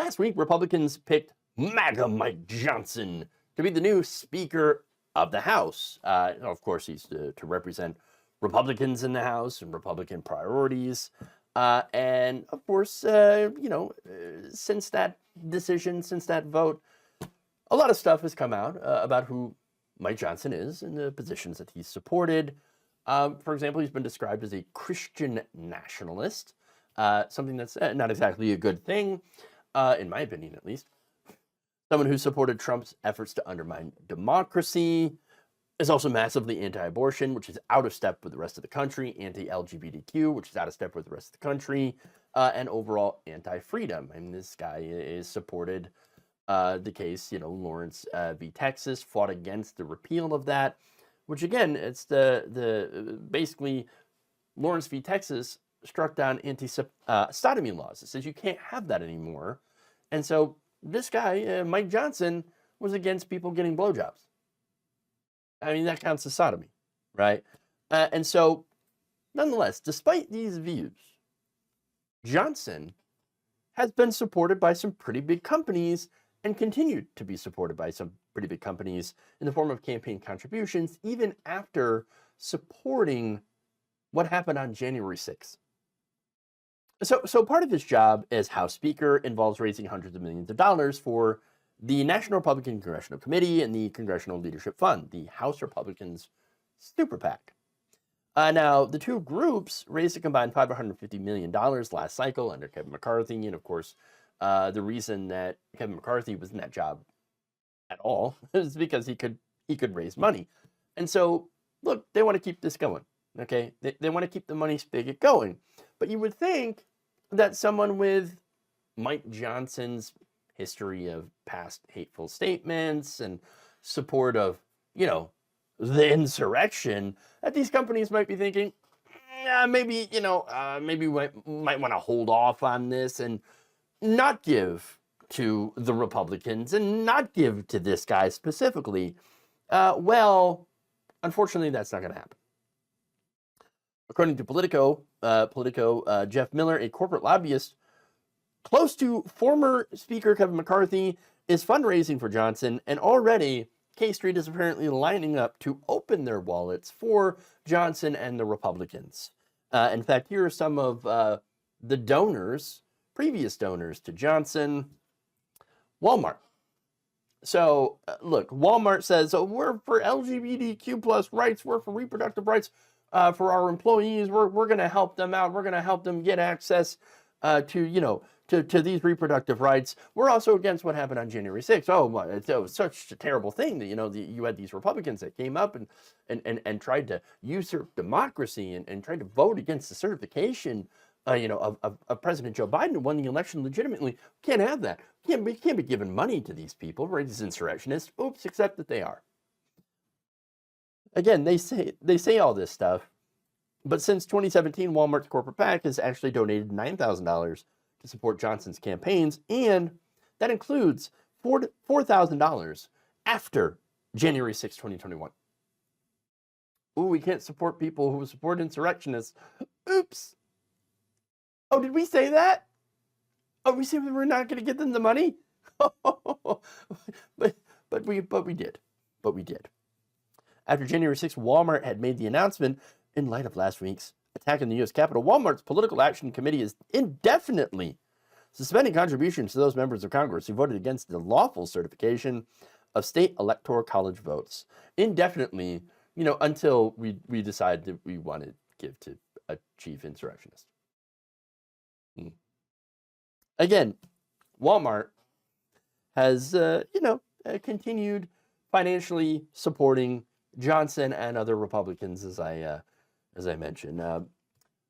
Last week, Republicans picked MAGA Mike Johnson to be the new Speaker of the House. Of course, he's to represent Republicans in the House and Republican priorities. And of course, since that decision, since that vote, a lot of stuff has come out about who Mike Johnson is and the positions that he's supported. For example, he's been described as a Christian nationalist, something that's not exactly a good thing, in my opinion at least. Someone who supported Trump's efforts to undermine democracy, is also massively anti-abortion, which is out of step with the rest of the country, anti-LGBTQ, which is out of step with the rest of the country, and overall anti-freedom. And this guy is supported the case, Lawrence v. Texas, fought against the repeal of that, which again, it's basically Lawrence v. Texas struck down anti-sodomy laws. It says you can't have that anymore. And so this guy, Mike Johnson, was against people getting blowjobs. I mean, that counts as sodomy, right? And so, nonetheless, despite these views, Johnson has been supported by some pretty big companies and continued to be supported by some pretty big companies in the form of campaign contributions, even after supporting what happened on January 6th. So part of his job as House Speaker involves raising hundreds of millions of dollars for the National Republican Congressional Committee and the Congressional Leadership Fund, the House Republicans' super PAC. Now, the two groups raised a combined $550 million last cycle under Kevin McCarthy. And of course, the reason that Kevin McCarthy was in that job at all is because he could raise money. And so, look, they want to keep this going, okay? They want to keep the money spigot going. But you would think that someone with Mike Johnson's history of past hateful statements and support of, the insurrection, that these companies might be thinking, maybe we might want to hold off on this and not give to the Republicans and not give to this guy specifically. Well, unfortunately, that's not going to happen. According to Politico, Jeff Miller, a corporate lobbyist close to former Speaker Kevin McCarthy, is fundraising for Johnson, and already K Street is apparently lining up to open their wallets for Johnson and the Republicans. In fact, here are some of the donors, previous donors to Johnson. Walmart. So, look, Walmart says, we're for LGBTQ plus rights, we're for reproductive rights for our employees, we're going to help them out, we're going to help them get access to these reproductive rights. We're also against what happened on January 6th. It was such a terrible thing that, you had these Republicans that came up and tried to usurp democracy and tried to vote against the certification, of President Joe Biden, who won the election legitimately. We can't have that. We can't be giving money to these people, right? These insurrectionists. Oops, except that they are. Again, they say all this stuff, but since 2017, Walmart's corporate PAC has actually donated $9,000 to support Johnson's campaigns, and that includes $4,000 after January 6, 2021. Ooh, we can't support people who support insurrectionists. Oops. Oh, did we say that? Oh, we said we were not going to get them the money? but we did. But we did. After January 6th, Walmart had made the announcement in light of last week's attack in the U.S. Capitol. Walmart's Political Action Committee is indefinitely suspending contributions to those members of Congress who voted against the lawful certification of state electoral college votes. Indefinitely, until we decide that we want to give to a chief insurrectionist. Again, Walmart has, continued financially supporting Johnson and other Republicans, as I mentioned.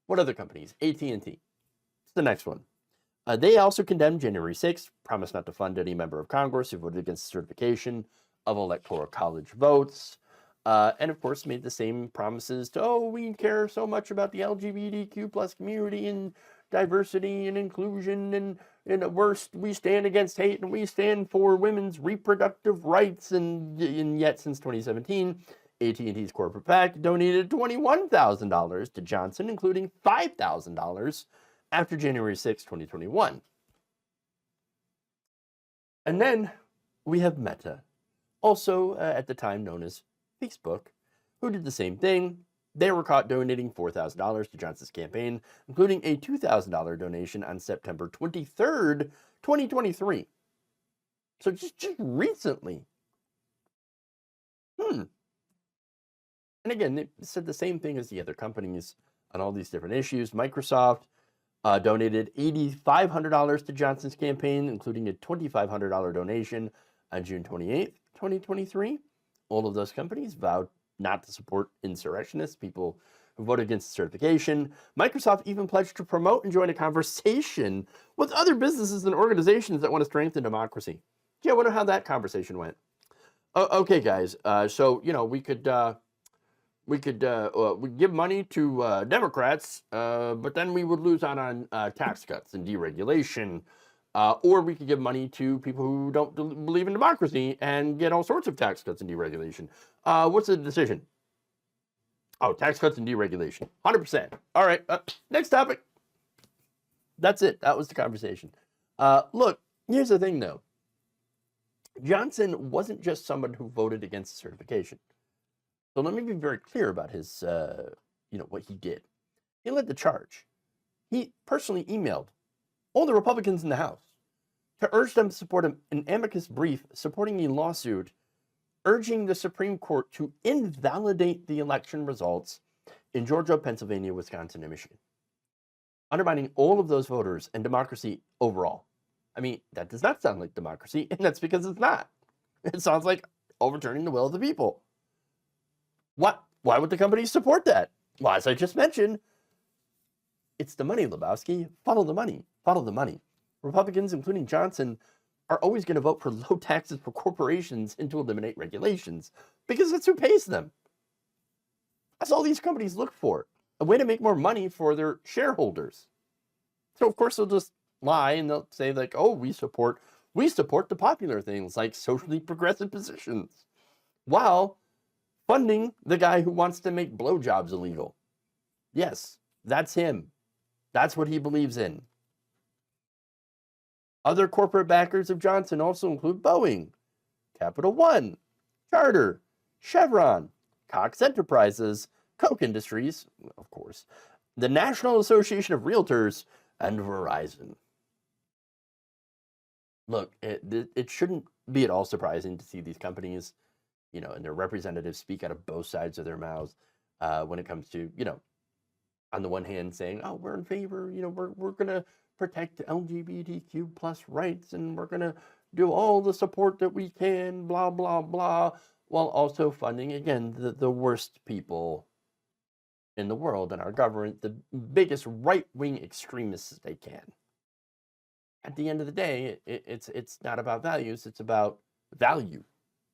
What other companies? AT&T. It's the next one. They also condemned January 6th, promised not to fund any member of Congress who voted against the certification of electoral college votes, and of course made the same promises to, we care so much about the LGBTQ plus community and diversity and inclusion, and we stand against hate, and we stand for women's reproductive rights, and yet since 2017, AT&T's corporate PAC donated $21,000 to Johnson, including $5,000 after January 6, 2021. And then we have Meta, also at the time known as Facebook, who did the same thing. They were caught donating $4,000 to Johnson's campaign, including a $2,000 donation on September 23rd, 2023. So just recently. And again, they said the same thing as the other companies on all these different issues. Microsoft donated $8,500 to Johnson's campaign, including a $2,500 donation on June 28th, 2023. All of those companies vowed not to support insurrectionists, people who voted against certification. Microsoft even pledged to promote and join a conversation with other businesses and organizations that want to strengthen democracy. Yeah, I wonder how that conversation went. Okay, guys. So we could give money to Democrats, but then we would lose out on tax cuts and deregulation. Or we could give money to people who don't believe in democracy and get all sorts of tax cuts and deregulation. What's the decision? Oh, tax cuts and deregulation. 100%. All right. Next topic. That's it. That was the conversation. Look, here's the thing, though. Johnson wasn't just someone who voted against certification. So let me be very clear about his, what he did. He led the charge. He personally emailed all the Republicans in the House to urge them to support an amicus brief supporting a lawsuit urging the Supreme Court to invalidate the election results in Georgia, Pennsylvania, Wisconsin, and Michigan, undermining all of those voters and democracy overall. I mean, that does not sound like democracy, and that's because it's not. It sounds like overturning the will of the people. What? Why would the companies support that? Well, as I just mentioned, it's the money, Lebowski. Follow the money. Follow the money. Republicans, including Johnson, are always going to vote for low taxes for corporations and to eliminate regulations because that's who pays them. That's all these companies look for, a way to make more money for their shareholders. So, of course, they'll just lie and they'll say, like, oh, we support the popular things like socially progressive positions, while funding the guy who wants to make blowjobs illegal. Yes, that's him. That's what he believes in. Other corporate backers of Johnson also include Boeing, Capital One, Charter, Chevron, Cox Enterprises, Koch Industries, of course, the National Association of Realtors, and Verizon. Look, it shouldn't be at all surprising to see these companies, and their representatives speak out of both sides of their mouths when it comes to, on the one hand saying, oh, we're in favor, we're going to protect LGBTQ plus rights and we're going to do all the support that we can, blah, blah, blah, while also funding, again, the worst people in the world and our government, the biggest right-wing extremists they can. At the end of the day, it's not about values, it's about value.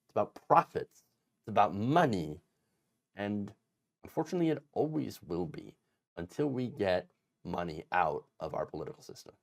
It's about profits. It's about money. And unfortunately, it always will be until we get money out of our political system.